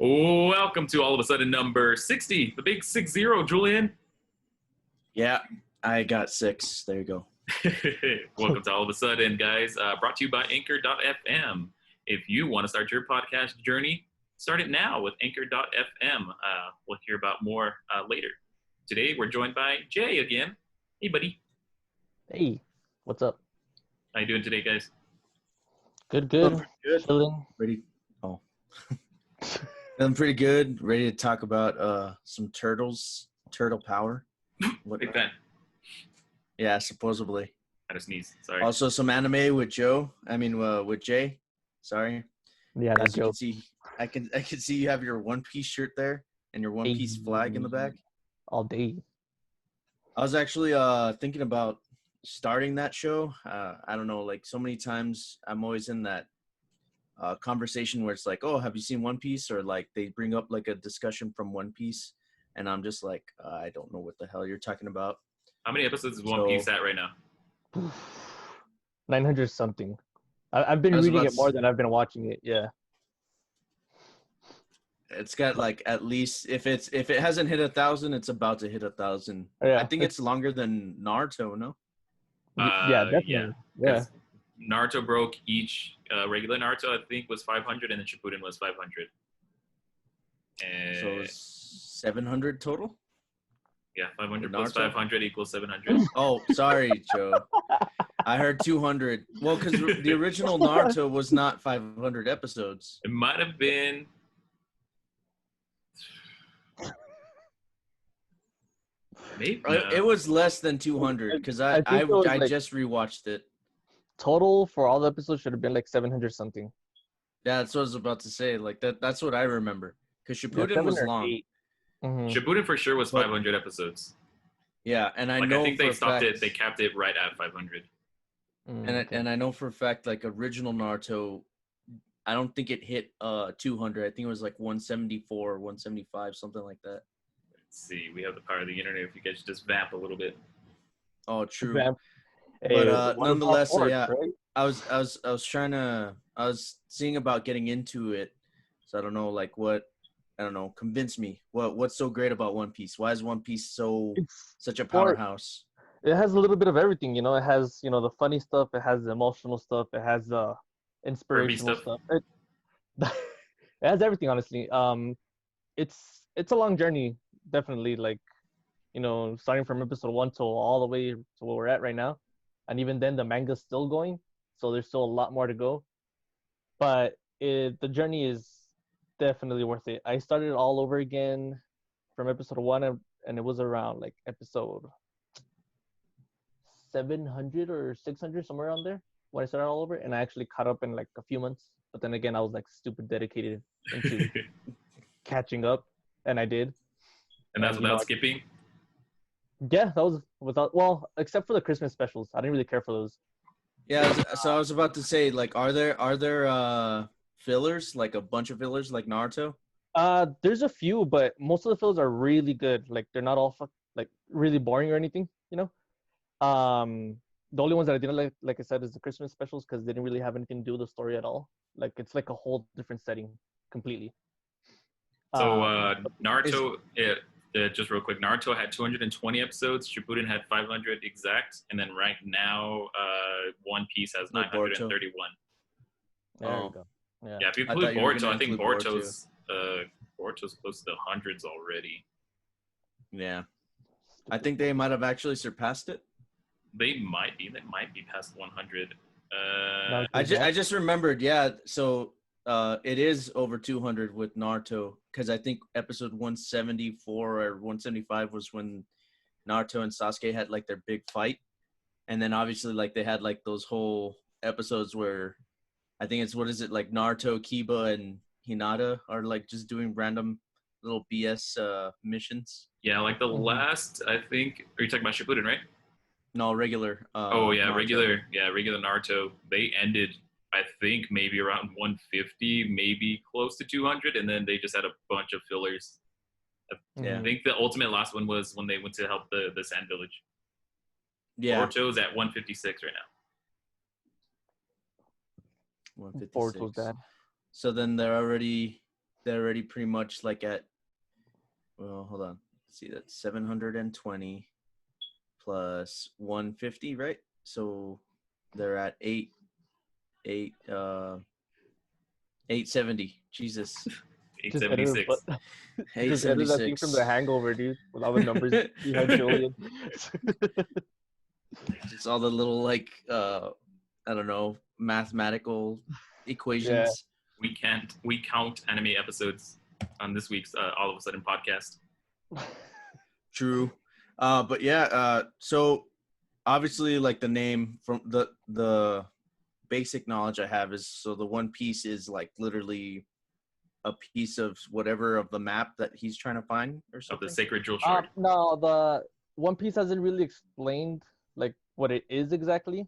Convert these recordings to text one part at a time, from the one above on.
Welcome to all of a sudden number 60, the big 60, Julian. Yeah, I got 6. There you go. Welcome to all of a sudden, guys. Brought to you by Anchor.fm. If you want to start your podcast journey, start it now with Anchor.fm. We'll hear about more later. Today, we're joined by Jay again. Hey, buddy. Hey, what's up? How you doing today, guys? Good. Good. Chilling. Ready? Oh. I'm pretty good. Ready to talk about some turtle power. Big fan. Yeah, supposedly. I had to sneeze. Sorry. Also some anime with with Jay. Sorry. Yeah, As that you can joke. see, I can see you have your One Piece shirt there and your One Piece flag in the back. All day. I was actually thinking about starting that show. I don't know, like so many times I'm always in that conversation where it's like, oh, have you seen One Piece? Or like they bring up like a discussion from One Piece, and I'm just like, I don't know what the hell you're talking about. How many episodes is One Piece at right now? 900 something. I've been reading it more than I've been watching it. Yeah. It's got like at least if it hasn't hit 1,000, it's about to hit 1,000. Yeah, I think it's longer than Naruto, no? Yeah, definitely. Yeah. Naruto broke each regular Naruto, I think, was 500, and then Shippuden was 500. And So it's 700 total? Yeah, 500 Naruto? plus 500 equals 700. Oh, sorry, Joe. I heard 200. Well, because the original Naruto was not 500 episodes. It might have been. Maybe It was less than 200 because I just rewatched it. Total for all the episodes should have been like 700 something. Yeah, that's what I was about to say. Like that's what I remember. Because Shippuden was long. Mm-hmm. Shippuden for sure was 500 episodes. Yeah, and I know I think they stopped fact, it. They capped it right at 500. And I know for a fact, like original Naruto, I don't think it hit 200. I think it was like 174, 175, something like that. Let's see. We have the power of the internet. If you guys just vamp a little bit. Oh, true. Vamp. But nonetheless, forward, yeah, right? I was seeing about getting into it. So I don't know, like convince me. What's so great about One Piece? Why is One Piece such a powerhouse? It has a little bit of everything, It has, the funny stuff. It has the emotional stuff. It has the inspirational stuff. It has everything, honestly. It's a long journey, definitely. Like, starting from episode 1 till all the way to where we're at right now, and even then the manga's still going, so there's still a lot more to go. But the journey is definitely worth it. I started it all over again from episode 1, and it was around like episode 700 or 600, somewhere around there, when I started all over, and I actually caught up in like a few months. But then again, I was like stupid dedicated into catching up, and I did. And that's without skipping? Yeah, that was without, well, except for the Christmas specials. I didn't really care for those. Yeah, so I was about to say, like, are there fillers, like a bunch of fillers like Naruto? There's a few, but most of the fillers are really good. Like, they're not all like really boring or anything, The only ones that I didn't like I said, is the Christmas specials, because they didn't really have anything to do with the story at all. Like, it's like a whole different setting completely. So Naruto, just real quick, Naruto had 220 episodes. Shippuden had 500 exact, and then right now, One Piece has 931. There we go. Yeah, if you include Boruto, I think Boruto's close to the hundreds already. Yeah, I think they might have actually surpassed it. They might be past 100. I just remembered. Yeah, so it is over 200 with Naruto, because I think episode 174 or 175 was when Naruto and Sasuke had like their big fight, and then obviously like they had like those whole episodes where I think it's like Naruto, Kiba, and Hinata are like just doing random little BS missions. Yeah, like the last, I think. Are you talking about Shippuden, right? No, regular. Naruto. regular Naruto. They ended, I think, maybe around 150, maybe close to 200, and then they just had a bunch of fillers. Yeah. I think the ultimate last one was when they went to help the Sand Village. Yeah. Boruto's at 156 right now. 156. Boruto's dead. So then they're already they're already pretty much like at. Well, hold on. Let's see, that's 720 plus 150, right? So they're at 870. Jesus. Just edited, 876. but just edited that thing from The Hangover, dude, with all the numbers behind Julian. Just all the little like I don't know, mathematical equations. Yeah. We count anime episodes on this week's All of a Sudden podcast. True. But yeah, so obviously like the name from the basic knowledge I have is, so the One Piece is like literally a piece of whatever of the map that he's trying to find or something. Of the Sacred Jewel Shard. No, the One Piece hasn't really explained like what it is exactly.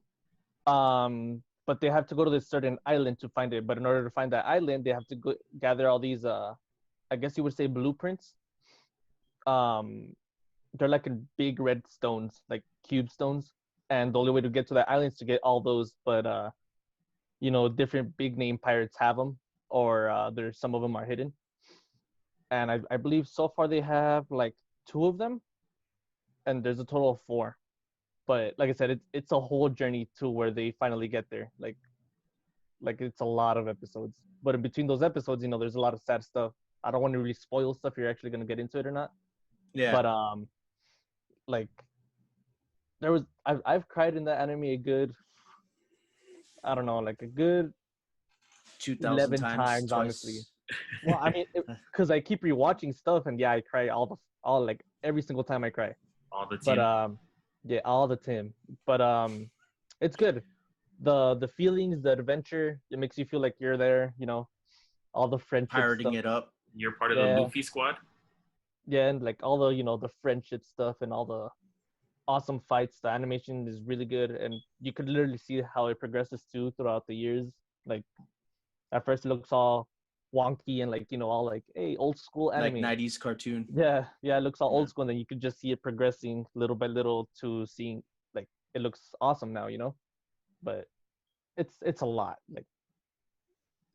But they have to go to this certain island to find it. But in order to find that island, they have to go gather all these I guess you would say blueprints. They're like in big red stones, like cube stones. And the only way to get to that island is to get all those, but different big name pirates have them, or there's some of them are hidden. And I believe so far they have like 2 of them, and there's a total of 4. But like I said, it's a whole journey to where they finally get there. Like it's a lot of episodes. But in between those episodes, there's a lot of sad stuff. I don't want to really spoil stuff if you're actually gonna get into it or not. Yeah. But like I've cried in that anime a good, I don't know, like a good 2,000 11 times honestly. Well, I mean, because I keep rewatching stuff, and yeah, I cry all like every single time I cry. All the But time. yeah, all the time. But it's good. The feelings, the adventure, it makes you feel like you're there. All the friendship pirating stuff. it up. You're part of the Luffy squad? Yeah, and like all the the friendship stuff and all the awesome fights. The animation is really good, and you could literally see how it progresses too throughout the years. Like at first it looks all wonky and like all like, hey, old school anime, like 90s cartoon. Yeah, it looks all old school, and then you could just see it progressing little by little to seeing like it looks awesome now, But it's a lot. Like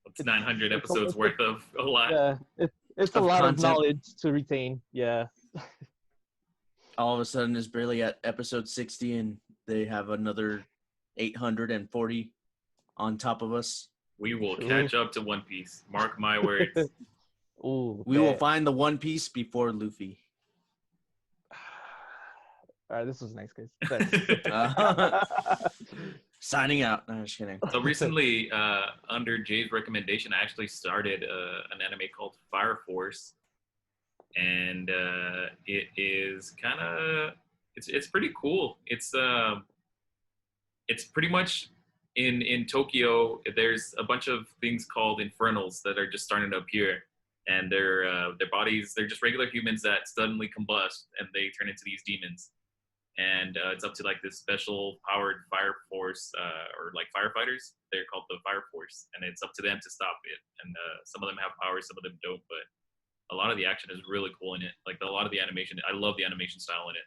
it's 900 episodes worth of a lot. Yeah, it's a lot content. of knowledge to retain. Yeah. All of a sudden it's barely at episode 60 and they have another 840 on top of us. We will catch up to One Piece. Mark my words. Ooh, we will find the One Piece before Luffy. All right, this was nice, guys. Signing out. No, just kidding. So recently, under Jay's recommendation, I actually started an anime called Fire Force, and it is kind of it's pretty cool. It's pretty much in Tokyo. There's a bunch of things called infernals that are just starting to appear, and their bodies, they're just regular humans that suddenly combust and they turn into these demons. And it's up to like this special powered fire force or like firefighters. They're called the Fire Force, and it's up to them to stop it. And some of them have powers, some of them don't. But a lot of the action is really cool in it. Like a lot of the animation, I love the animation style in it.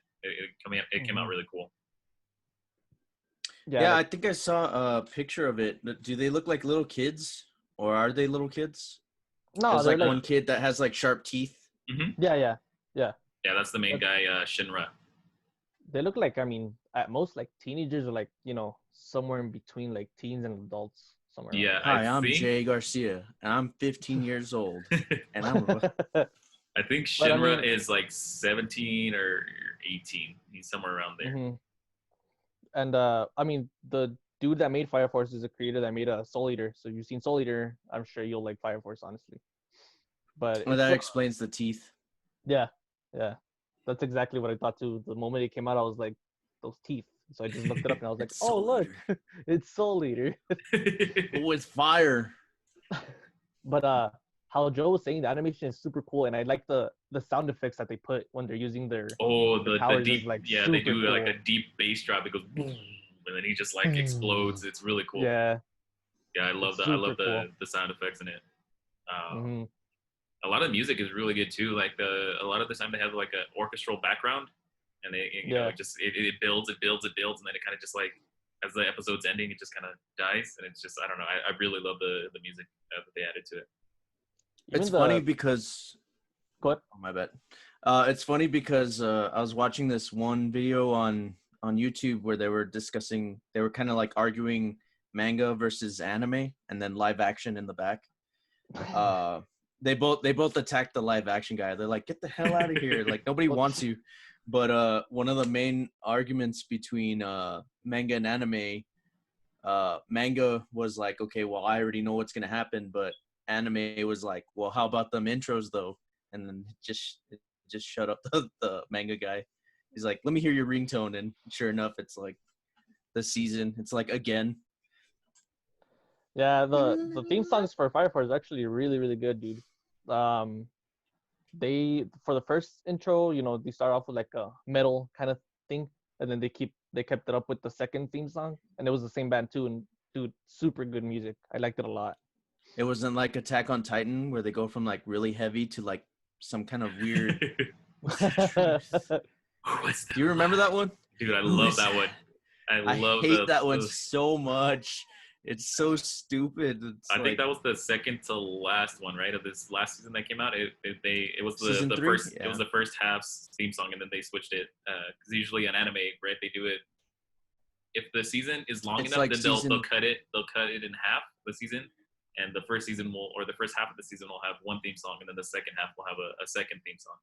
It came out really cool. Yeah, I think I saw a picture of it. Do they look like little kids, or are they little kids? No, there's like one kid that has like sharp teeth. Mm-hmm. Yeah. Yeah, that's the main guy, Shinra. They look like, I mean, at most like teenagers, or like somewhere in between like teens and adults somewhere. Yeah. Hi, I'm Jay Garcia, and I'm 15 years old, and I'm. I think Shinra is like 17 or 18. He's somewhere around there. Mm-hmm. And I mean, the dude that made Fire Force is a creator that made a Soul Eater. So if you've seen Soul Eater, I'm sure you'll like Fire Force, honestly. But that explains the teeth. Yeah. That's exactly what I thought too. The moment it came out, I was like, those teeth. So I just looked it up and I was like, oh, look, it's Soul Eater. With fire. But how Joe was saying, the animation is super cool, and I like the sound effects that they put when they're using their the deep, like, yeah, they do cool. like a deep bass drop. It goes boom, and then he just like explodes. It's really cool. Yeah, I love the sound effects in it. A lot of music is really good too. Like a lot of the time they have like an orchestral background, and they you know it builds, and then it kind of just like as the episode's ending, it just kind of dies, and it's just I don't know. I really love the music that they added to it. It's funny because What? Oh, my bad. It's funny because I was watching this one video on YouTube where they were kind of like arguing manga versus anime, and then live action in the back. They both attacked the live action guy. They're like, "Get the hell out of here!" Like nobody wants you. But one of the main arguments between manga and anime, manga was like, "Okay, well, I already know what's gonna happen," but anime was like, "Well, how about them intros though?" And then it just shut up the manga guy. He's like, "Let me hear your ringtone," and sure enough, it's like the season. It's like again. Yeah, the theme songs for Fire Force is actually really really good, dude. Um, they for the first intro, they start off with like a metal kind of thing, and then they kept it up with the second theme song, and it was the same band too. And dude, super good music. I liked it a lot. It wasn't like Attack on Titan where they go from like really heavy to like some kind of weird. What's the truth? Do you remember that one? Dude, I love that one. I hate that one so much. It's so stupid. I think that was the second to last one, right? Of this last season that came out. It was the first. Yeah. It was the first half's theme song, and then they switched it. Because usually an anime, right? They do it. If the season is long enough, then they'll cut it. They'll cut it in half the season, and the first season the first half of the season will have one theme song, and then the second half will have a second theme song,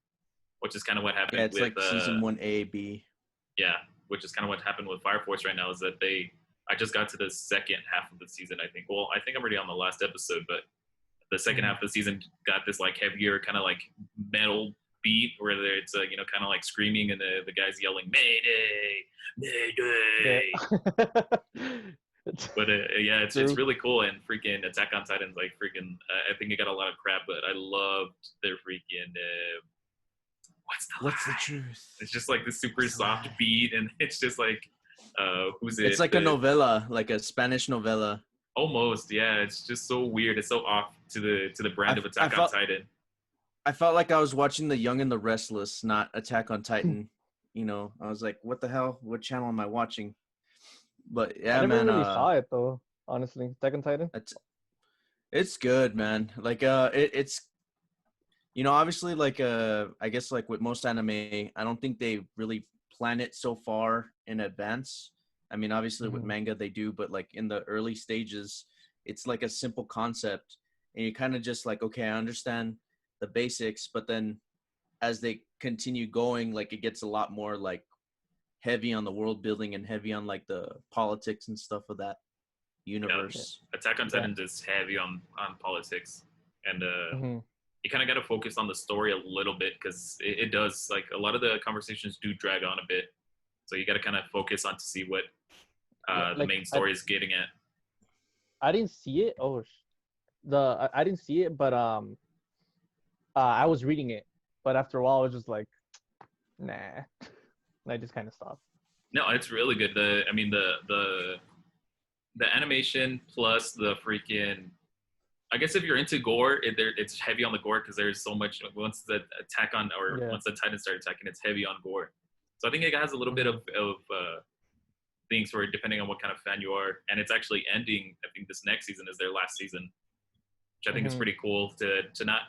which is kind of what happened. Yeah, it's with, like season 1A, B. Yeah, which is kind of what happened with Fire Force right now. Is that I just got to the second half of the season, I think. Well, I think I'm already on the last episode, but the second half of the season got this like heavier kind of like metal beat where it's kind of like screaming and the guy's yelling Mayday, Mayday. But yeah, it's really cool. And freaking Attack on Titan's like freaking. I think it got a lot of crap, but I loved their freaking. What's the truth? It's just like the super soft beat, and it's just like. Who's it? It's like a novella, like a Spanish novella. Almost, yeah. It's just so weird. It's so off to the brand of Attack on Titan. I felt like I was watching The Young and the Restless, not Attack on Titan. I was like, "What the hell? What channel am I watching?" But yeah, I never really saw it though. Honestly, Attack on Titan. It's good, man. Like, it's obviously, like, I guess like with most anime, I don't think they really plan it so far in advance. I mean, obviously with manga they do, but like in the early stages, it's like a simple concept, and you kind of just like, okay, I understand the basics, but then as they continue going, like it gets a lot more like heavy on the world building and heavy on like the politics and stuff of that universe. Yeah. Attack on Titan is heavy on politics, and you kind of got to focus on the story a little bit because it does, like, a lot of the conversations do drag on a bit. So you got to kind of focus on to see what the main story is getting at. I didn't see it. I didn't see it, but I was reading it. But after a while, I was just like, nah. And I just kind of stopped. No, it's really good. The animation plus the freaking. I guess if you're into gore, it's heavy on the gore because there's so much. Once the once the Titans start attacking, it's heavy on gore. So I think it has a little bit of things for depending on what kind of fan you are, and it's actually ending. I think this next season is their last season, which I think is pretty cool to not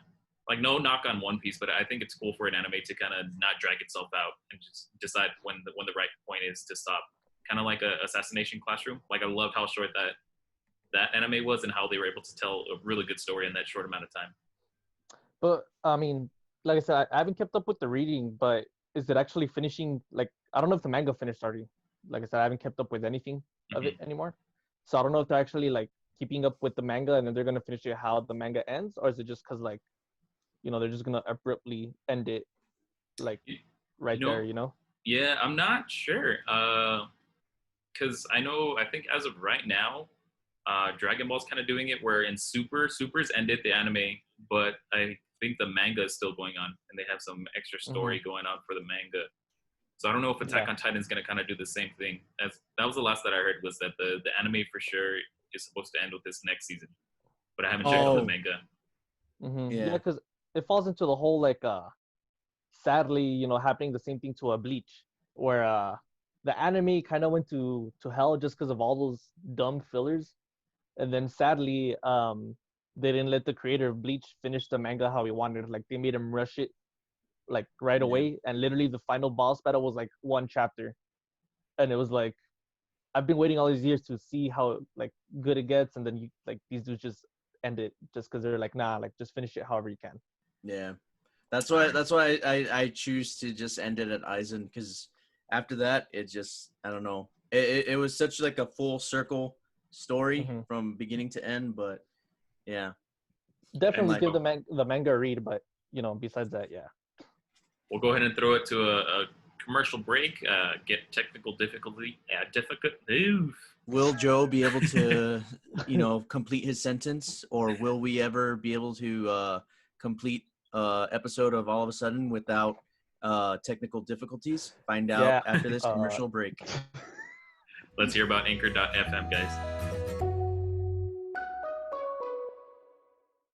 like no knock on One Piece, but I think it's cool for an anime to kind of not drag itself out and just decide when the right point is to stop. Kind of like a Assassination Classroom. Like I loved how short that anime was and how they were able to tell a really good story in that short amount of time. But I mean, like I said, I haven't kept up with the reading, but is it actually finishing? Like, I don't know if the manga finished already. Like I said, I haven't kept up with anything of it anymore. So I don't know if they're actually like keeping up with the manga and then they're going to finish it how the manga ends, or is it just because like, they're just going to abruptly end it like there, Yeah, I'm not sure. Because I think as of right now, Dragon Ball's kind of doing it where in Super's ended the anime, but I think the manga is still going on and they have some extra story going on for the manga. So I don't know if Attack on Titan is going to kind of do the same thing. That was the last that I heard, was that the anime for sure is supposed to end with this next season, but I haven't checked out the manga. Yeah, because it falls into the whole like sadly happening the same thing to a Bleach, where the anime kind of went to hell just because of all those dumb fillers. And then sadly, they didn't let the creator of Bleach finish the manga how he wanted. Like they made him rush it like right away, and literally the final boss battle was like one chapter, and it was like I've been waiting all these years to see how like good it gets, and then you like these dudes just end it just because they're like, nah, like just finish it however you can. Yeah, that's why I choose to just end it at Aizen, because after that it just, I don't know, it was such like a full circle story from beginning to end. But yeah, Definitely like, give the manga a read, but you know, besides that, yeah. We'll go ahead and throw it to a commercial break. Get technical difficulty. Oof. will Joe be able to, complete his sentence, or will we ever be able to complete episode of All of a Sudden without technical difficulties? Find out after this commercial break. Let's hear about Anchor.fm, guys.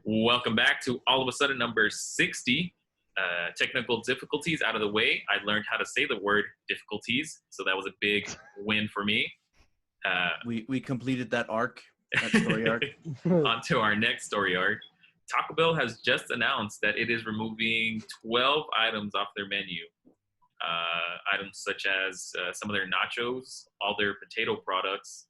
Welcome back to All of a Sudden number 60. Technical difficulties out of the way. I learned how to say the word difficulties, so that was a big win for me. We completed that story arc. On to our next story arc. Taco Bell has just announced that it is removing 12 items off their menu. Items such as some of their nachos, all their potato products,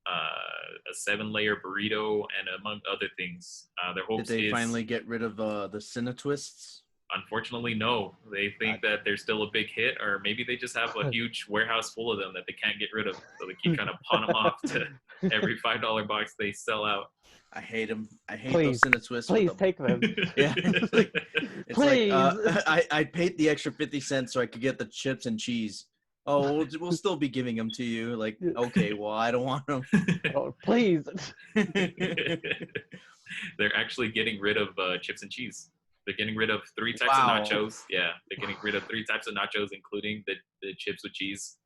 a 7-layer burrito, and among other things. Their hopes Did they finally get rid of the Cinna Twists? Unfortunately, no. They think that they're still a big hit, or maybe they just have a huge warehouse full of them that they can't get rid of. So they keep trying to pawn them off to every $5 box they sell out. I hate them. I hate those Cinna Twists. Please take them. Yeah. Please. I paid the extra 50 cents so I could get the chips and cheese. Oh, we'll still be giving them to you. Like, okay, well, I don't want them. Oh, please. They're actually getting rid of chips and cheese. They're getting rid of 3 types of nachos. Yeah, they're getting rid of 3 types of nachos, including the chips with cheese.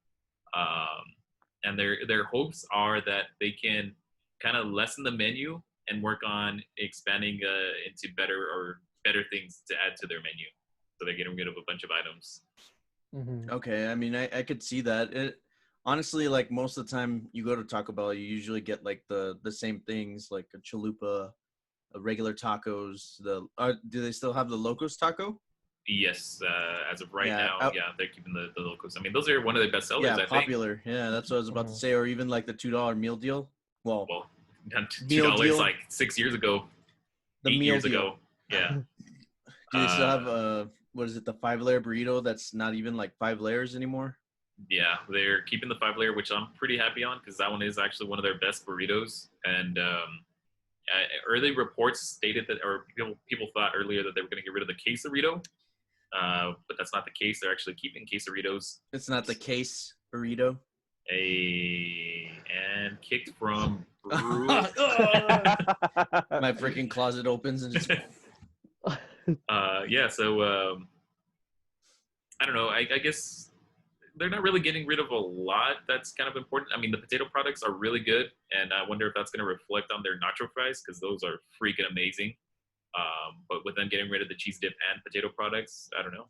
And their hopes are that they can kind of lessen the menu and work on expanding into better things to add to their menu. So they're getting rid of a bunch of items. Okay, I mean, I could see that. It honestly, like, most of the time you go to Taco Bell, you usually get like the same things, like a chalupa, a regular tacos. Do they still have the Locos Taco? Yes, as of right now, they're keeping the Locos. I mean, those are one of the best sellers. I popular. think. Yeah, that's what I was about to say. Or even like the $2 meal deal. Well, $2 like 6 years ago. The 8 meal years deal. ago. Yeah. Do they still have what is it, the 5-layer burrito that's not even like 5 layers anymore? Yeah, they're keeping the 5-layer, which I'm pretty happy on, because that one is actually one of their best burritos. And early reports stated that, or people thought earlier that they were going to get rid of the quesarito, but that's not the case. They're actually keeping quesaritos. It's not the case burrito. And kicked from Brew. My freaking closet opens and just. So I don't know. I guess they're not really getting rid of a lot that's kind of important. I mean, the potato products are really good, and I wonder if that's going to reflect on their nacho fries, because those are freaking amazing. But with them getting rid of the cheese dip and potato products, I don't know.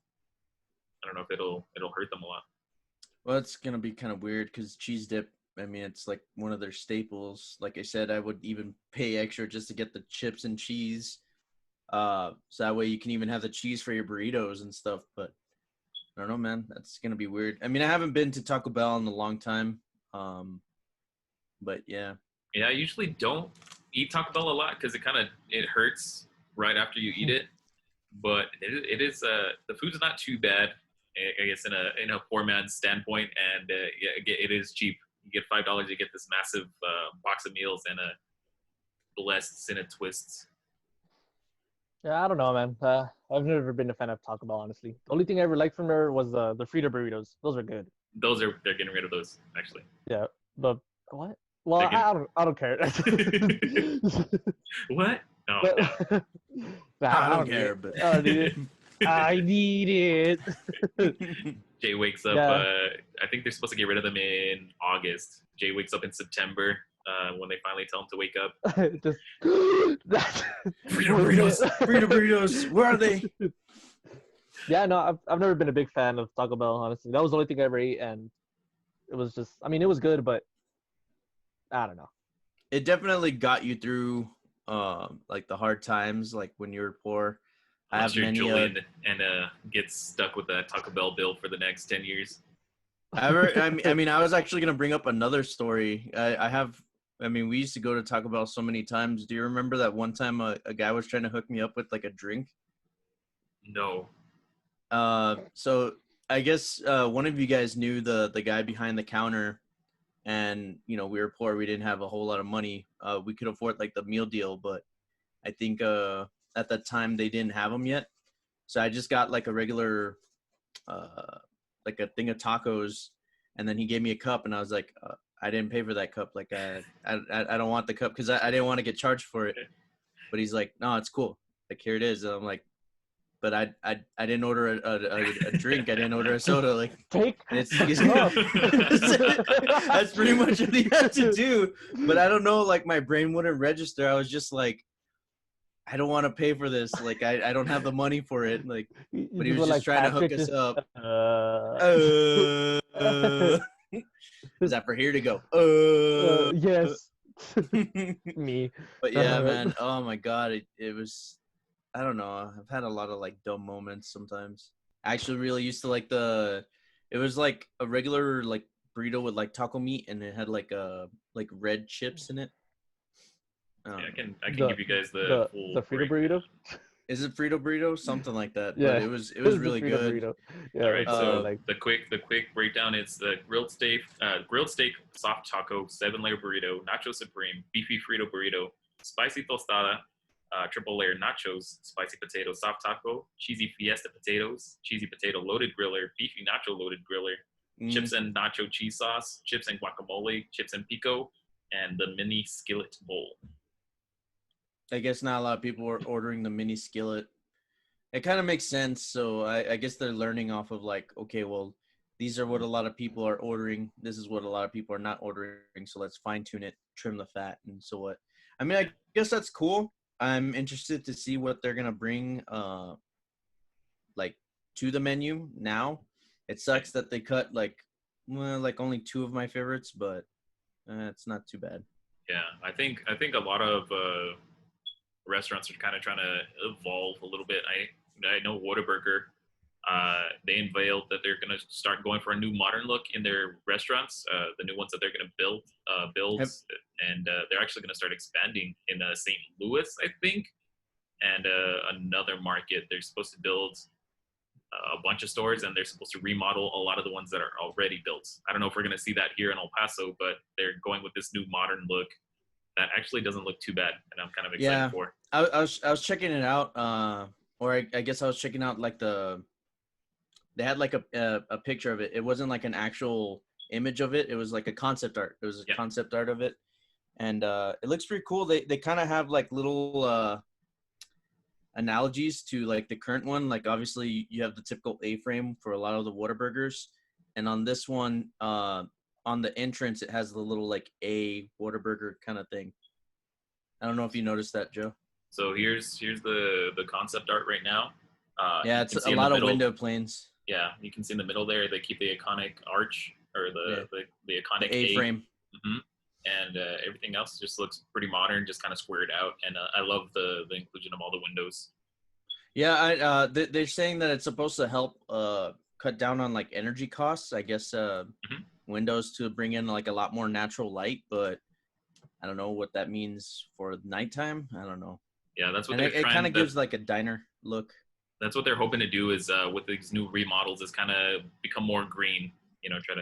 I don't know if it'll hurt them a lot. Well, it's going to be kind of weird, because cheese dip, I mean, it's like one of their staples. Like I said, I would even pay extra just to get the chips and cheese. So that way you can even have the cheese for your burritos and stuff. But I don't know, man. That's going to be weird. I mean, I haven't been to Taco Bell in a long time. But yeah. Yeah, I usually don't eat Taco Bell a lot, because it hurts right after you eat it. But it is the food's not too bad, I guess, in a poor man's standpoint, and it is cheap. You get $5, you get this massive box of meals and a blessed Cinna Twists. Yeah, I don't know, man. I've never been a fan of Taco Bell, honestly. The only thing I ever liked from there was the Frito burritos. Those are good. They're getting rid of those, actually. Yeah, but what? Well, I don't care. What? No. I don't care, but I don't need it. I need it. Jay wakes up. Yeah. I think they're supposed to get rid of them in August. Jay wakes up in September when they finally tell him to wake up. Just Frito burritos. Where are they? Yeah, no, I've never been a big fan of Taco Bell, honestly. That was the only thing I ever ate, and it was just, I mean, it was good, but I don't know. It definitely got you through like the hard times, like when you're poor. I Unless have you're many. Julian and gets stuck with that Taco Bell bill for the next 10 years. I mean, I was actually gonna bring up another story. I mean, we used to go to Taco Bell so many times. Do you remember that one time a guy was trying to hook me up with like a drink? No. So I guess one of you guys knew the guy behind the counter, and you know we were poor. We didn't have a whole lot of money. We could afford like the meal deal, but I think at that time they didn't have them yet. So I just got like a regular, like a thing of tacos, and then he gave me a cup, and I was like, I didn't pay for that cup. Like I don't want the cup because I didn't want to get charged for it. But he's like, no, it's cool. Like here it is. And I'm like, but I didn't order a drink. I didn't order a soda. Like Take it's cup. that's pretty much what he had to do. But I don't know. Like my brain wouldn't register. I was just like, I don't want to pay for this. Like I don't have the money for it. Like, but he was just trying to hook us up. Is that for here to go? Yes. Me. But yeah, man. Oh my God. It was. I don't know. I've had a lot of like dumb moments sometimes. I actually really used to like it was like a regular like burrito with like taco meat, and it had like red chips in it. Yeah, I can give you guys the full Frito burrito. Is it Frito burrito? Something like that. Yeah, but it was really the Frito good. burrito. Yeah. All right, so like the quick breakdown is the grilled steak soft taco 7-layer burrito, nacho supreme, beefy Frito burrito, spicy tostada, triple layer nachos, spicy potato soft taco, cheesy fiesta potatoes, cheesy potato loaded griller, beefy nacho loaded griller, chips and nacho cheese sauce, chips and guacamole, chips and pico, and the mini skillet bowl. I guess not a lot of people are ordering the mini skillet. It kind of makes sense. So I guess they're learning off of like, okay, well, these are what a lot of people are ordering. This is what a lot of people are not ordering. So let's fine tune it, trim the fat, and so what. I mean, I guess that's cool. I'm interested to see what they're gonna bring, like to the menu now. It sucks that they cut like only 2 of my favorites, but it's not too bad. Yeah, I think a lot of restaurants are kind of trying to evolve a little bit. I know Whataburger, they unveiled that they're going to start going for a new modern look in their restaurants, the new ones that they're going to build, and they're actually going to start expanding in St. Louis, I think, and another market. They're supposed to build a bunch of stores, and they're supposed to remodel a lot of the ones that are already built. I don't know if we're going to see that here in El Paso, but they're going with this new modern look that actually doesn't look too bad, and I'm kind of excited for. I was checking it out, or I guess I was checking out like they had like a picture of it. It wasn't like an actual image of it. It was like a concept art. It was a concept art of it, and it looks pretty cool. They kind of have like little analogies to like the current one. Like obviously you have the typical A-frame for a lot of the Whataburgers, and on this one, on the entrance, it has the little like A Whataburger kind of thing. I don't know if you noticed that, Joe. So here's the concept art right now. Yeah, it's a lot of window planes. Yeah, you can see in the middle there, they keep the iconic arch or the iconic A-frame. Mm-hmm. And everything else just looks pretty modern, just kind of squared out. And I love the inclusion of all the windows. Yeah, they're saying that it's supposed to help cut down on like energy costs. I guess windows to bring in like a lot more natural light, but I don't know what that means for nighttime. I don't know. Yeah, that's what it kind of gives like a diner look. That's what they're hoping to do is with these new remodels is kind of become more green. You know, try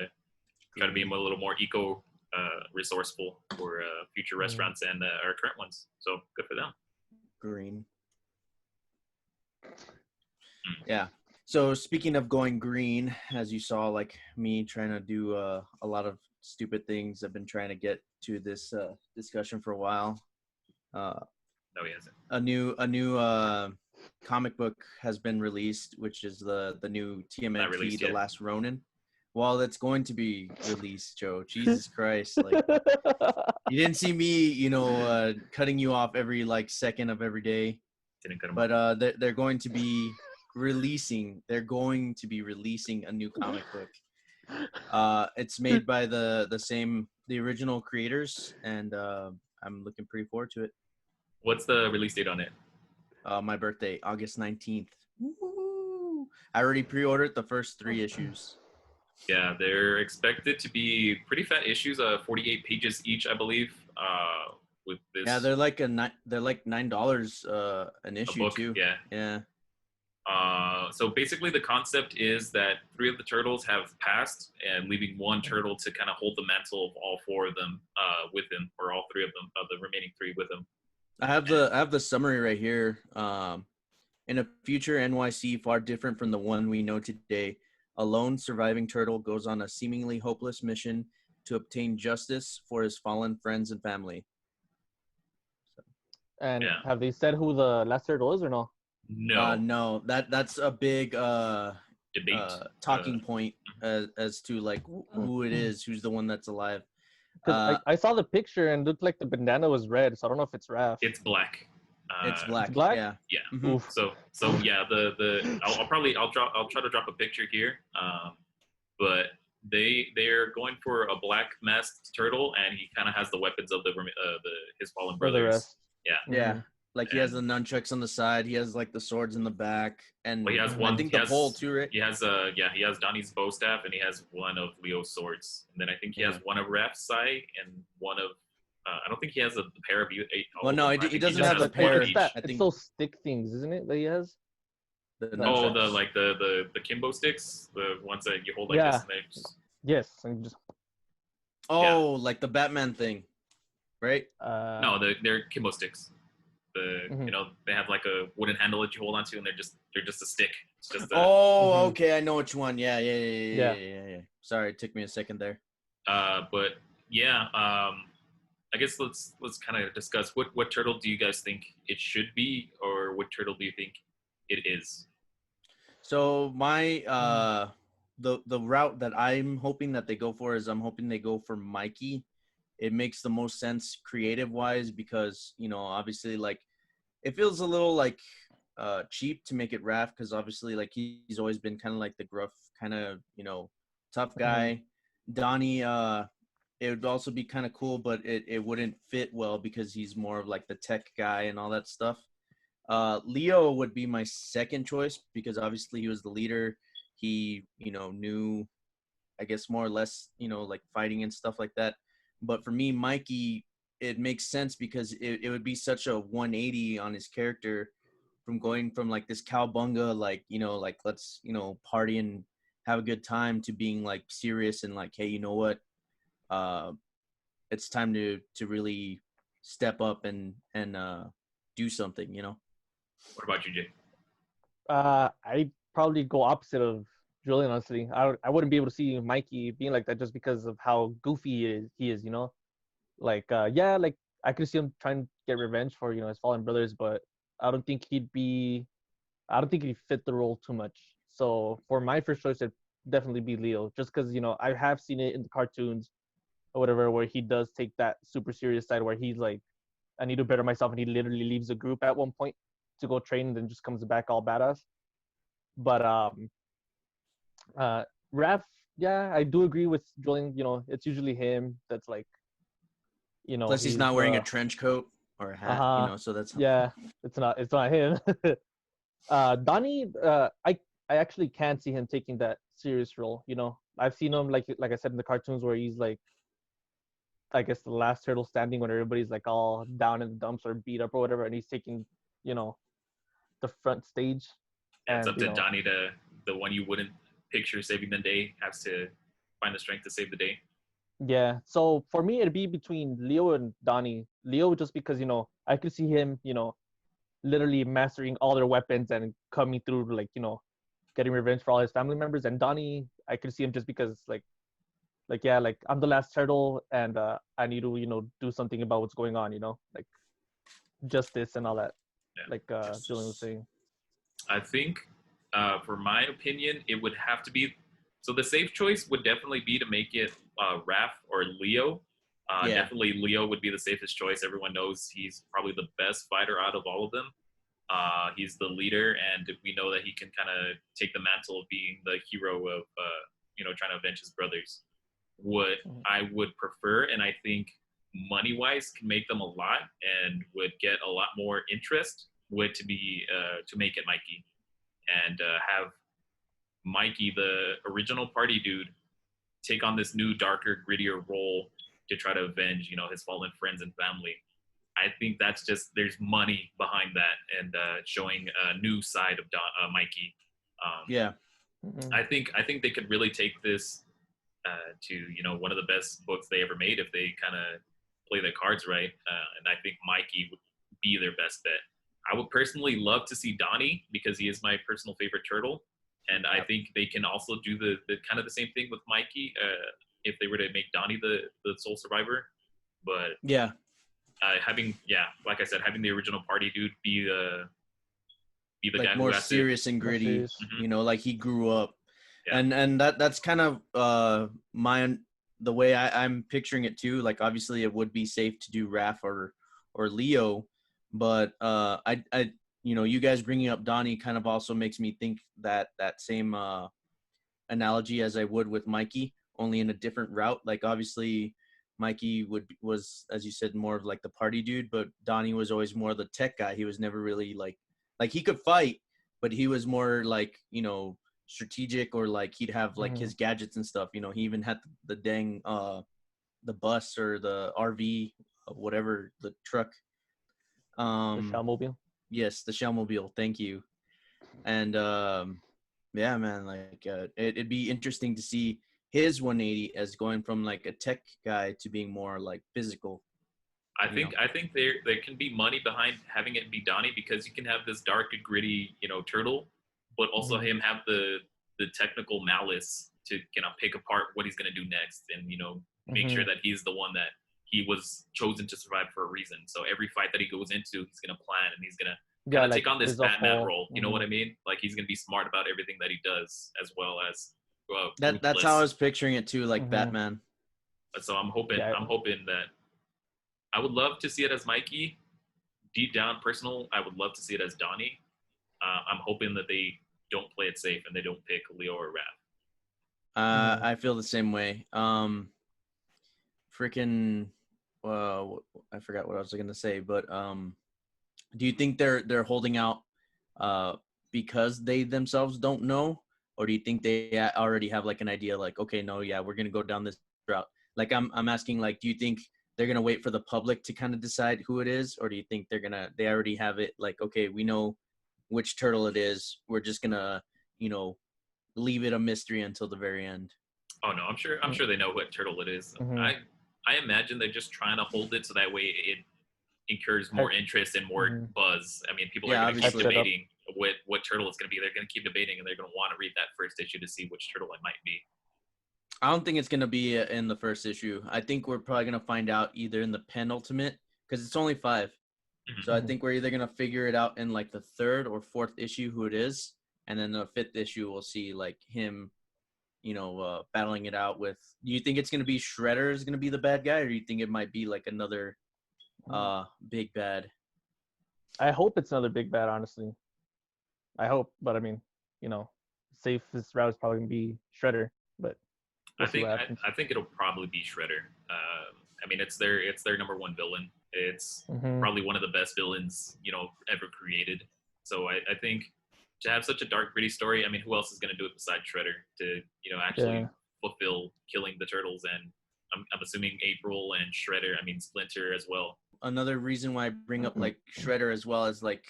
to be a little more eco resourceful for future restaurants and our current ones. So good for them. Green. Yeah. So speaking of going green, as you saw, like me trying to do a lot of stupid things, I've been trying to get to this discussion for a while. No, he hasn't. A new comic book has been released, which is the new TMNT, The Last Ronin. Well, it's going to be released, Joe. Jesus Christ! Like you didn't see me, cutting you off every like second of every day. Didn't cut him off. But they're going to be releasing. They're going to be releasing a new comic book. It's made by the original creators, and I'm looking pretty forward to it. What's the release date on it? My birthday, August 19th. Woo! I already pre-ordered the first 3 issues. Yeah, they're expected to be pretty fat issues, 48 pages each, I believe. With this, Yeah, they're like $9 an issue book, too. yeah. Yeah. So basically, the concept is that 3 of the turtles have passed, and leaving one turtle to kind of hold the mantle of all 4 of them with him, or all 3 of them, of the remaining 3 with him. I have the summary right here. In a future NYC far different from the one we know today, a lone surviving turtle goes on a seemingly hopeless mission to obtain justice for his fallen friends and family. And Yeah. have they said who the last turtle is or no? No. No, that's a big Debate. talking point as to like who it is, who's the one that's alive. Because I saw the picture and it looked like the bandana was red, so I don't know if it's Raph. It's black. It's black. It's black? Yeah. Yeah. Mm-hmm. So yeah, I'll try to drop a picture here. But they're going for a black masked turtle, and he kind of has the weapons of his fallen brothers. Yeah. Yeah. Like he has the nunchucks on the side. He has like the swords in the back, and he has one. I think the pole too, right? He has he has Donnie's bow staff, and he has one of Leo's swords, and then I think he has one of Raph's sai and one of. I don't think he has a pair of eight. Well, no, he doesn't have the pair. It's those stick things, isn't it? That he has. The Kimbo sticks, the ones that you hold like this. And they just... Yes, and just. Like the Batman thing, right? No, they're Kimbo sticks. They have like a wooden handle that you hold onto, and they're just a stick. It's just okay, I know which one. Yeah. Sorry, it took me a second there. But yeah, I guess let's kind of discuss what turtle do you guys think it should be, or what turtle do you think it is? So my the route that I'm hoping that they go for is I'm hoping they go for Mikey. It makes the most sense creative wise because obviously like it feels a little like cheap to make it Raph because obviously like he's always been kind of like the gruff kind of tough guy. Donnie it would also be kind of cool, but it wouldn't fit well because he's more of like the tech guy and all that stuff. Leo would be my second choice because obviously he was the leader. He, knew, I guess, more or less, like fighting and stuff like that. But for me, Mikey, it makes sense because it would be such a 180 on his character from going from like this cowbunga, like, like let's, party and have a good time to being like serious and like, hey, you know what? It's time to really step up and do something, What about you, Jay? I probably go opposite of Julian, honestly. I wouldn't be able to see Mikey being like that just because of how goofy he is, Like, like I could see him trying to get revenge for, his fallen brothers, but I don't think he'd fit the role too much. So for my first choice, it'd definitely be Leo, just because, I have seen it in the cartoons or whatever, where he does take that super serious side where he's like, I need to better myself, and he literally leaves the group at one point to go train and then just comes back all badass. But Raph, yeah, I do agree with Julian. It's usually him that's like, plus he's not wearing a trench coat or a hat, so that's it's not him. Donnie, I actually can't see him taking that serious role. I've seen him like I said in the cartoons where he's like, I guess the last turtle standing when everybody's like all down in the dumps or beat up or whatever, and he's taking the front stage. Yeah, it's up to Donnie, the one you wouldn't picture saving the day, has to find the strength to save the day. Yeah, so for me it'd be between Leo and Donnie. Leo just because I could see him literally mastering all their weapons and coming through like getting revenge for all his family members. And Donnie, I could see him just because like I'm the last turtle and I need to do something about what's going on, like justice and all that. Like Julian was saying. I think for my opinion it would have to be, so the safe choice would definitely be to make it Raph or Leo. Definitely Leo would be the safest choice. Everyone knows he's probably the best fighter out of all of them. He's the leader, and we know that he can kind of take the mantle of being the hero of trying to avenge his brothers. What I would prefer, and I think money-wise can make them a lot, and would get a lot more interest would to be to make it Mikey and have Mikey, the original party dude, take on this new, darker, grittier role to try to avenge, you know, his fallen friends and family. I think that's just there's money behind that and showing a new side of Mikey. Yeah. I think they could really take this to, you know, one of the best books they ever made if they kind of play their cards right. And I think Mikey would be their best bet. I would personally love to see Donnie because he is my personal favorite turtle. And I think they can also do the kind of the same thing with Mikey if they were to make Donnie the sole survivor. But yeah, like I said, having the original party dude be the like guy more who has serious and gritty. Mhm. You know, like he grew up, Yeah. and that's kind of the way I'm picturing it too. Like obviously it would be safe to do Raph or Leo, but I you know, you guys bringing up Donnie kind of also makes me think that same analogy as I would with Mikey, only in a different route. Like obviously Mikey was, as you said, more of like the party dude, but Donnie was always more the tech guy. He was never really like he could fight, but he was more like, you know, strategic, or like he'd have like his gadgets and stuff. You know, he even had the dang the bus or the RV, whatever, the truck. The Shellmobile. Yes, the Shellmobile. Thank you. And yeah, man, like it'd be interesting to see his 180 as going from like a tech guy to being more like physical. I think there can be money behind having it be Donnie because you can have this dark and gritty, you know, turtle, but also him have the technical malice to, you know, pick apart what he's gonna do next and, you know, make sure that he's the one that he was chosen to survive for a reason. So every fight that he goes into, he's gonna plan and he's gonna kind of take on this Batman role. You know what I mean? Like he's gonna be smart about everything that he does, as well as that's how I was picturing it too, like Batman. So I'm hoping that I would love to see it as Mikey. Deep down, personal, I would love to see it as Donnie. I'm hoping that they don't play it safe and they don't pick Leo or Raph. I feel the same way. Freaking, I forgot what I was going to say, but do you think they're holding out because they themselves don't know, or do you think they already have like an idea, like, okay, no, yeah, we're going to go down this route? Like I'm asking, like, do you think they're going to wait for the public to kind of decide who it is, or do you think they already have it, like, okay, we know which turtle it is, we're just going to, you know, leave it a mystery until the very end? Oh no, I'm sure they know what turtle it is. I imagine they're just trying to hold it so that way it incurs more interest and more buzz. I mean, people are going to keep debating what turtle it's going to be. They're going to keep debating, and they're going to want to read that first issue to see which turtle it might be. I don't think it's going to be in the first issue. I think we're probably going to find out either in the penultimate, because it's only 5. So I think we're either going to figure it out in like the 3rd or 4th issue who it is. And then the 5th issue, we'll see like him, you know, battling it out with. Do you think it's going to be Shredder is going to be the bad guy, or do you think it might be like another big bad? I hope it's another big bad, honestly. I hope, but I mean, you know, safest route is probably going to be Shredder, but I think it'll probably be Shredder. I mean, it's their number one villain. It's probably one of the best villains, you know, ever created. So I think to have such a dark, gritty story, I mean, who else is going to do it besides Shredder to, you know, actually fulfill killing the turtles? And I'm assuming April and Shredder, I mean, Splinter as well. Another reason why I bring up like Shredder as well is like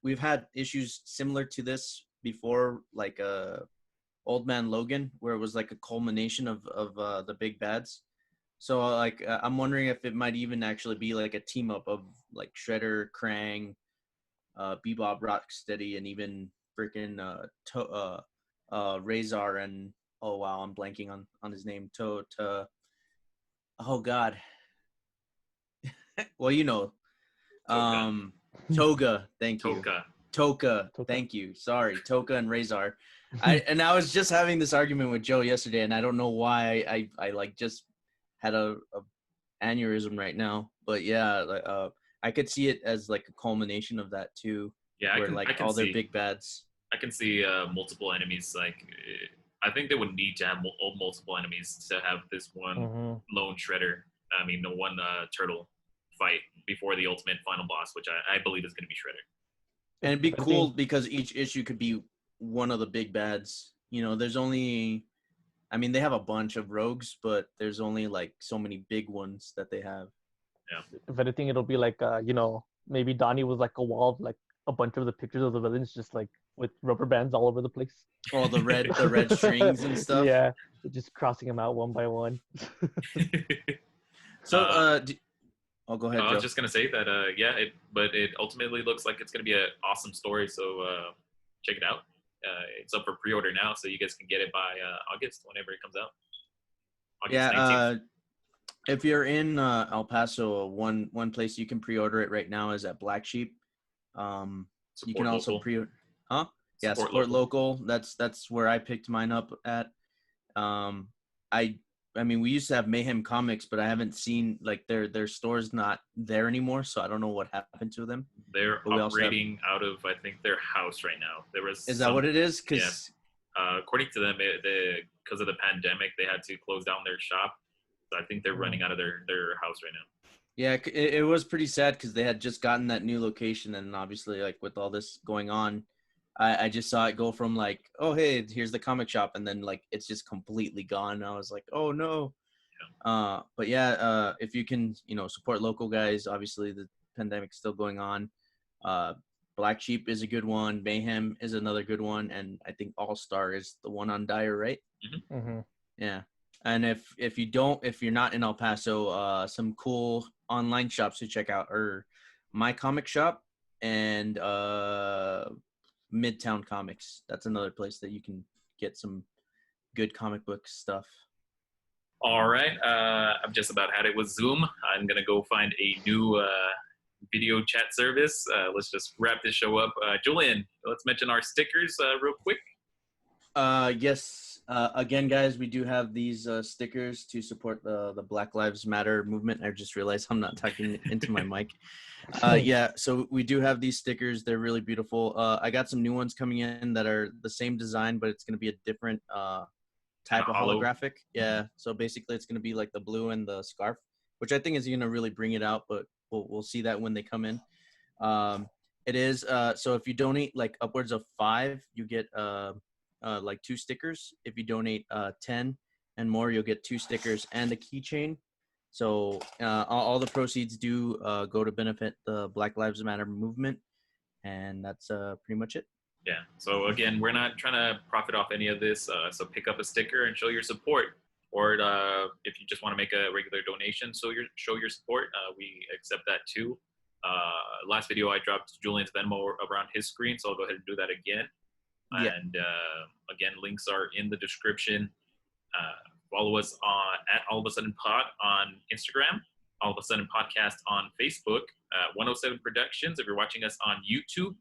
we've had issues similar to this before, like Old Man Logan, where it was like a culmination of the big bads. So like I'm wondering if it might even actually be like a team up of like Shredder, Krang, Bebop, Rocksteady, and even freaking Razor and oh wow, I'm blanking on his name. Oh god. Well, you know, Toga. Thank you. Toka. Thank you. Sorry, Toka and Razor. I was just having this argument with Joe yesterday, and I don't know why I like just had a aneurysm right now. But yeah, I could see it as like a culmination of that too. Yeah, where I can all their big bads. I can see multiple enemies. Like I think they would need to have multiple enemies to have this one lone Shredder. I mean, the one turtle fight before the ultimate final boss, which I believe is going to be Shredder. And it'd be cool because each issue could be one of the big bads. You know, there's only, I mean, they have a bunch of rogues, but there's only like so many big ones that they have. Yeah. If anything, it'll be like, you know, maybe Donnie was like a wall of like a bunch of the pictures of the villains, just like with rubber bands all over the place. Oh, the red strings and stuff. Yeah, just crossing them out one by one. So, oh, go ahead, Joe. I was just gonna say that, but it ultimately looks like it's gonna be an awesome story. So check it out. It's up for pre-order now, so you guys can get it by August, whenever it comes out. August 19th. If you're in El Paso, one place you can pre-order it right now is at Black Sheep. You can also pre-order. Huh? Yeah, support local. That's where I picked mine up at. I mean, we used to have Mayhem Comics, but I haven't seen like their store's not there anymore, so I don't know what happened to them. They're operating out of, I think, their house right now. Is that what it is? Because according to them, because of the pandemic, they had to close down their shop. So I think they're running out of their house right now. Yeah, it was pretty sad because they had just gotten that new location, and obviously, like with all this going on, I just saw it go from like, oh hey, here's the comic shop, and then like it's just completely gone. And I was like, oh no. Yeah. But yeah, if you can, support local guys. Obviously, the pandemic's still going on. Black Sheep is a good one. Mayhem is another good one, and I think All Star is the one on Dyer, right? Mm-hmm. Mm-hmm. Yeah. And if you're not in El Paso, some cool online shops to check out are My Comic Shop and Midtown Comics. That's another place that you can get some good comic book stuff. All right. I've just about had it with Zoom. I'm going to go find a new video chat service. Let's just wrap this show up. Julian, let's mention our stickers real quick. Yes. Again, guys, we do have these stickers to support the Black Lives Matter movement. I just realized I'm not talking into my mic. Yeah, so we do have these stickers. They're really beautiful. I got some new ones coming in that are the same design, but it's going to be a different type of holographic. Yeah, so basically it's going to be like the blue and the scarf, which I think is going to really bring it out, but we'll see that when they come in. It is, so if you donate like upwards of 5, you get like 2 stickers. If you donate 10 and more, you'll get 2 stickers and a keychain. So all the proceeds do go to benefit the Black Lives Matter movement, and that's pretty much it. Yeah. So again, we're not trying to profit off any of this. So pick up a sticker and show your support. Or if you just want to make a regular donation, so show your support. We accept that too. Last video I dropped Julian's Venmo around his screen, so I'll go ahead and do that again. Yeah. And again, links are in the description. Follow us at All of a Sudden Pod on Instagram, All of a Sudden Podcast on Facebook, 107 Productions. If you're watching us on YouTube,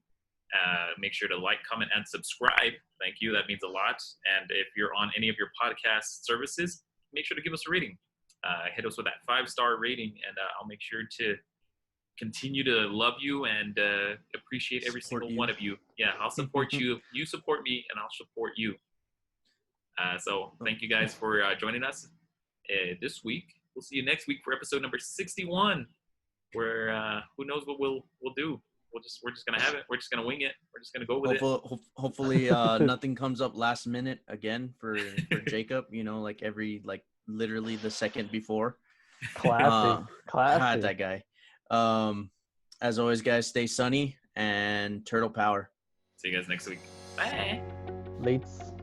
make sure to like, comment, and subscribe. Thank you. That means a lot. And if you're on any of your podcast services, make sure to give us a rating. Hit us with that 5-star rating, and I'll make sure to continue to love you and appreciate every single one of you. Yeah, I'll support you. You support me, and I'll support you. So thank you guys for joining us this week. We'll see you next week for episode number 61, where who knows what we'll do. We're just gonna have it. We're just gonna wing it. We're just gonna go with it. Hopefully, nothing comes up last minute again for Jacob. Like literally the second before. Classic. God, that guy. As always, guys, stay sunny and turtle power. See you guys next week. Bye. Lates.